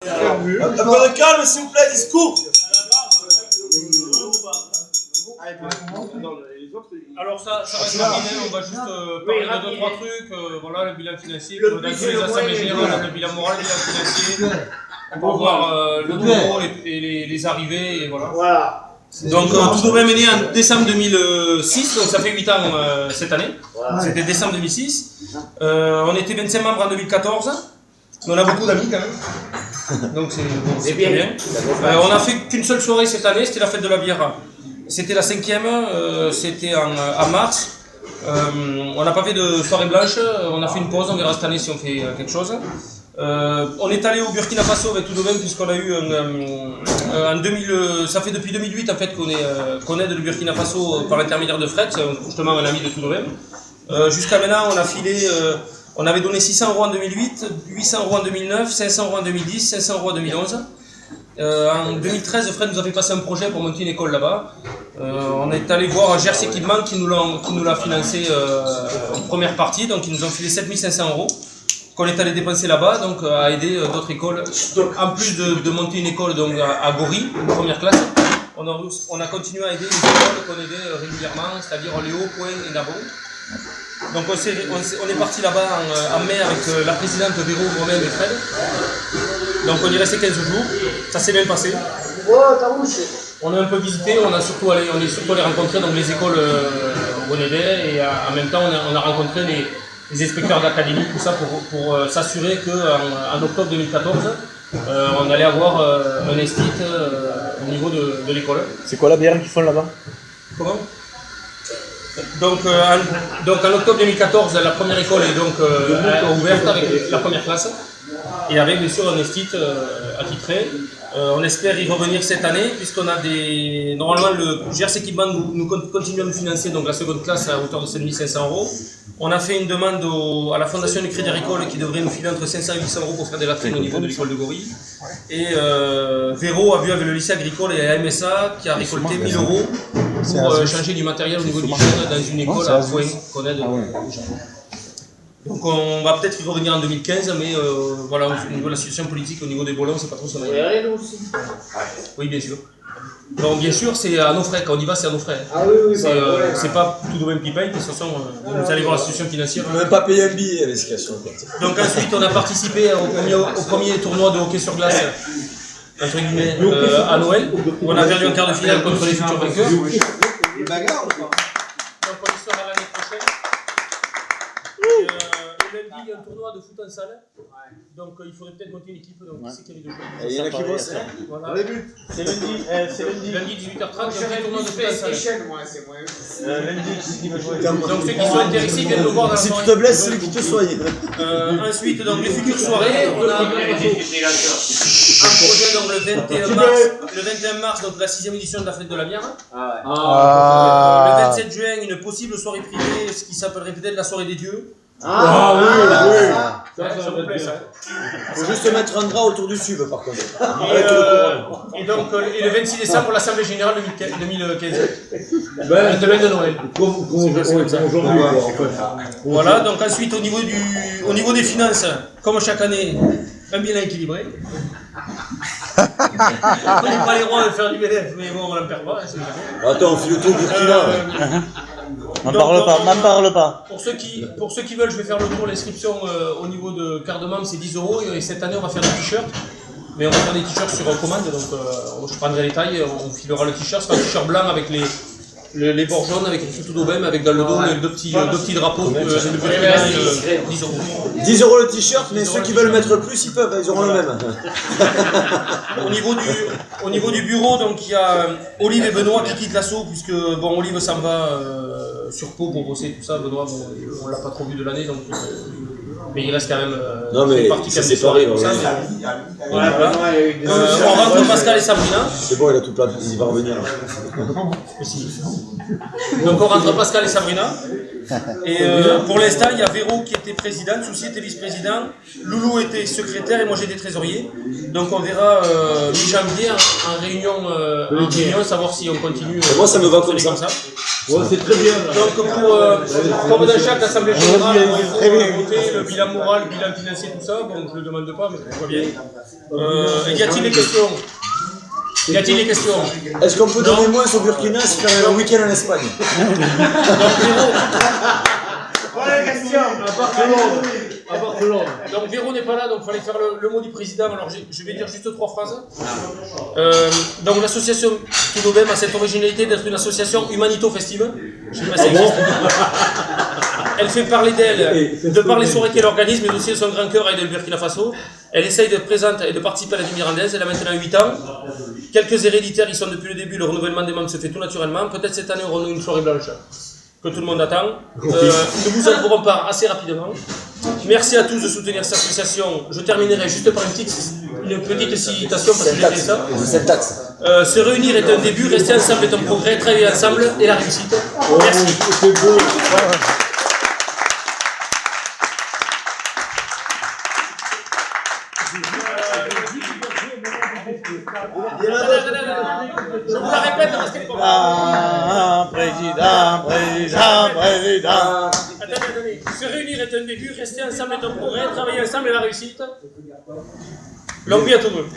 Un peu de calme, s'il vous plaît, discours. Alors ça reste rapide, on va juste parler de 2-3 trucs, voilà, le bilan financier, dans tous les assemblées générales, le bilan moral, le bilan financier, on va voir le nouveau et les arrivées, et voilà. Donc Tudovem est né en décembre 2006, donc ça fait 8 ans cette année, c'était décembre 2006. On était 25 membres en 2014, mais on a beaucoup d'amis quand même, donc c'est bien. On a fait qu'une seule soirée cette année, c'était la fête de la bière. C'était la 5e, c'était en mars. On n'a pas fait de soirée blanche, on a fait une pause, on verra cette année si on fait quelque chose. On est allé au Burkina Faso avec Tudovem puisqu'on a eu en 2000, ça fait depuis 2008 en fait qu'on aide le Burkina Faso par l'intermédiaire de Fred, justement un ami de Tudovem. Jusqu'à maintenant on a filé, on avait donné 600 € en 2008, 800 € en 2009, 500 € en 2010, 500 € en 2011. En 2013, Fred nous a fait passer un projet pour monter une école là-bas. On est allé voir Gers Équipement qui nous l'a financé en première partie, donc ils nous ont filé 7500 € qu'on est allé dépenser là-bas, donc à aider d'autres écoles. En plus de monter une école donc, à Gori, une première classe, on a continué à aider les écoles qu'on aidait régulièrement, c'est-à-dire Léo, Point et Nabon. Donc on est parti là-bas en mai avec la présidente Véro, moi-même et Fred. Donc on y restait 15 jours, ça s'est bien passé. On a un peu visité, on est surtout allé rencontrer donc, les écoles où on aidait et en même temps on a rencontré les inspecteurs d'académie, tout ça pour s'assurer qu'en octobre 2014 on allait avoir un estit au niveau de l'école. C'est quoi la bière qu'ils font là-bas? Comment? Donc en octobre 2014, la première école est donc ouverte avec la première classe et avec bien sûr un estit attitré. On espère y revenir cette année puisqu'on a normalement le Gers Équipement nous continue à nous financer donc la seconde classe à hauteur de 7500 €. On a fait une demande à la Fondation du Crédit Agricole qui devrait nous filer entre 500 et 800 € pour faire des latrines au niveau de l'école de Gori. Et Véro a vu avec le lycée agricole et la MSA qui a récolté 1000 € pour changer du matériel au niveau du jeune dans une école à Point qu'on aide aux gens. Donc on va peut-être y revenir en 2015, mais voilà, au niveau de la situation politique, au niveau des bolons, c'est pas trop ça. Oui, bien sûr. Donc bien sûr, c'est à nos frais, quand on y va, c'est à nos frais. Ah oui, c'est pas Tudovem qui paye, de toute façon, vous allez voir la situation financière. On n'a même pas payé un billet avec ce question. Donc ensuite, on a participé au premier tournoi de hockey sur glace, entre guillemets, à Noël, où on a perdu en quart de finale contre les futurs vainqueurs. Donc on y sera l'année prochaine. Et lundi, il y a un tournoi de foot en salle. Donc il faudrait peut-être monter une équipe. Donc c'est qu'il y a il y en a qui bossent. Voilà. C'est lundi. Lundi 18h30, il y a un tournoi de foot en salle. Lundi, qui va jouer? Donc ceux qui sont intéressés viennent nous voir dans la Si tu soirée. te blesses, c'est lui qui te soigne. Ensuite, donc les futures soirées, on a un projet donc, le 21 mars, donc la 6e édition de la fête de la bière. Le 27 juin, une possible soirée privée, ce qui s'appellerait peut-être la soirée des dieux. Ah oui. Ça vous plaît ça? Faut juste mettre un drap autour du sub par contre. Et donc le 26 décembre, l'Assemblée Générale 2015. Le domaine de Noël. Voilà, donc ensuite au niveau des finances, comme chaque année, un bilan équilibré. On n'est pas les rois de faire du BDF, mais bon, on n'en perd pas. Attends, on fait le tour du Burkina. M'en parle pas. Pour ceux qui veulent, je vais faire le tour. L'inscription au niveau de carte de membre, c'est 10 € et cette année, on va faire des t-shirts. Mais on va faire des t-shirts sur commande, donc je prendrai les tailles, on filera le t-shirt. C'est un t-shirt blanc avec les bords jaunes, avec écrit Tudovem, avec dans le dos deux petits drapeaux. 10 €. 10 € le t-shirt, mais ceux qui veulent mettre plus, ils peuvent, ils auront le même. Au niveau du bureau, donc il y a Olive et Benoît qui quittent l'assaut, puisque bon, Olive s'en va sur Pau pour bosser, tout ça. Benoît, bon, on l'a pas trop vu de l'année, donc mais il reste quand même. Non, mais c'est séparé. On rentre Pascal et Sabrina. C'est bon, il a tout plat, il va revenir. Donc on rentre Pascal et Sabrina. Et pour l'instant, il y a Véro qui était présidente, Souci était vice-président, Loulou était secrétaire et moi j'étais trésorier. Donc on verra mi-janvier en réunion, savoir si on continue. Et moi ça me va comme ça. c'est très bien. Là. Donc, comme dans chaque assemblée générale, on va voter le bilan moral, le bilan financier, tout ça. Bon, je ne le demande pas, mais tout va bien. Y a-t-il des questions? Y a-t-il des questions? Est-ce qu'on peut donner moins au Burkina et se faire un week-end en Espagne? Voilà la question. À Barcelone. Donc Véro n'est pas là, donc il fallait faire le mot du président. Alors je vais dire juste 3 phrases. Donc l'association Touloubem a cette originalité d'être une association humanito-festive. Je sais pas si ça existe. Elle fait parler d'elle, de par les soirées qu'elle organise, mais aussi de son grand cœur à aider le Burkina Faso. Elle essaye d'être présente et de participer à la vie mirandaise. Elle a maintenant 8 ans. Quelques héréditaires, ils sont depuis le début. Le renouvellement des membres se fait tout naturellement. Peut-être cette année, aurons-nous une soirée blanche que tout le monde attend. Nous vous en ferons part assez rapidement. Merci à tous de soutenir cette association. Je terminerai juste par une petite citation parce que j'ai fait ça. Se réunir est un début, rester ensemble est un progrès, travailler ensemble est la réussite. Merci. C'est beau. Je vous la répète, restez pas. Président. Attendez. Se réunir est un début, rester ensemble est un progrès, travailler ensemble est la réussite. Longue vie à tout le monde.